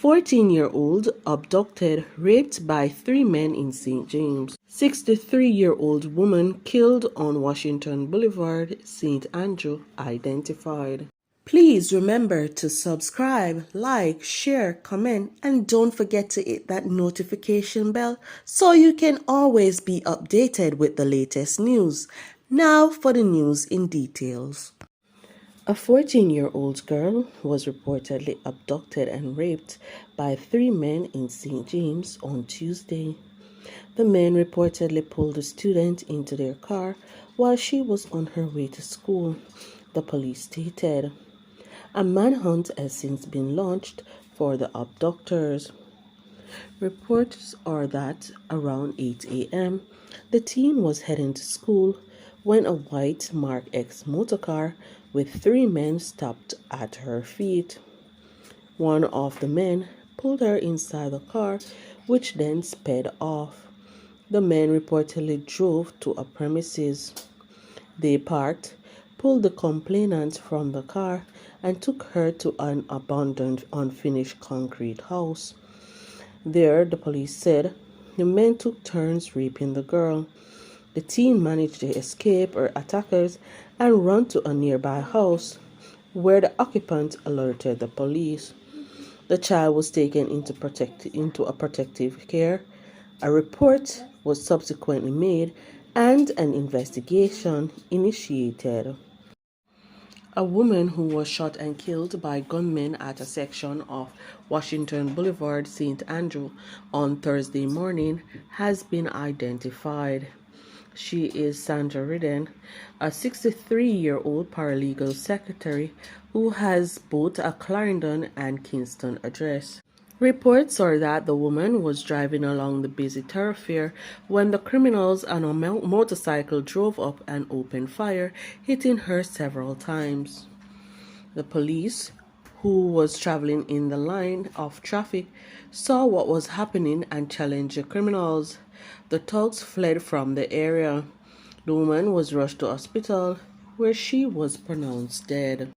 14-year-old abducted, raped by 3 men in St. James. 63-year-old woman killed on Washington Boulevard, St. Andrew, identified. Please remember to subscribe, like, share, comment, and don't forget to hit that notification bell so you can always be updated with the latest news. Now for the news in details. A 14-year-old girl was reportedly abducted and raped by 3 men in St. James on Tuesday. The men reportedly pulled the student into their car while she was on her way to school, the police stated. A manhunt has since been launched for the abductors. Reports are that around 8 a.m., the teen was heading to school when a white Mark X motorcar with 3 men stopped at her feet. One of the men pulled her inside the car, which then sped off. The men reportedly drove to a premises. They parked, pulled the complainant from the car, and took her to an abandoned, unfinished concrete house. There, the police said, the men took turns raping the girl. The teen managed to escape her attackers and run to a nearby house, where the occupant alerted the police. The child was taken into a protective care. A report was subsequently made and an investigation initiated. A woman who was shot and killed by gunmen at a section of Washington Boulevard, St. Andrew, on Thursday morning has been identified. She is Sandra Ridden, a 63-year-old paralegal secretary who has both a Clarendon and Kingston address. Reports are that the woman was driving along the busy thoroughfare when the criminals on a motorcycle drove up and opened fire, hitting her several times. The police, who was traveling in the line of traffic, saw what was happening and challenged the criminals. The thugs fled from the area. The woman was rushed to hospital, where she was pronounced dead.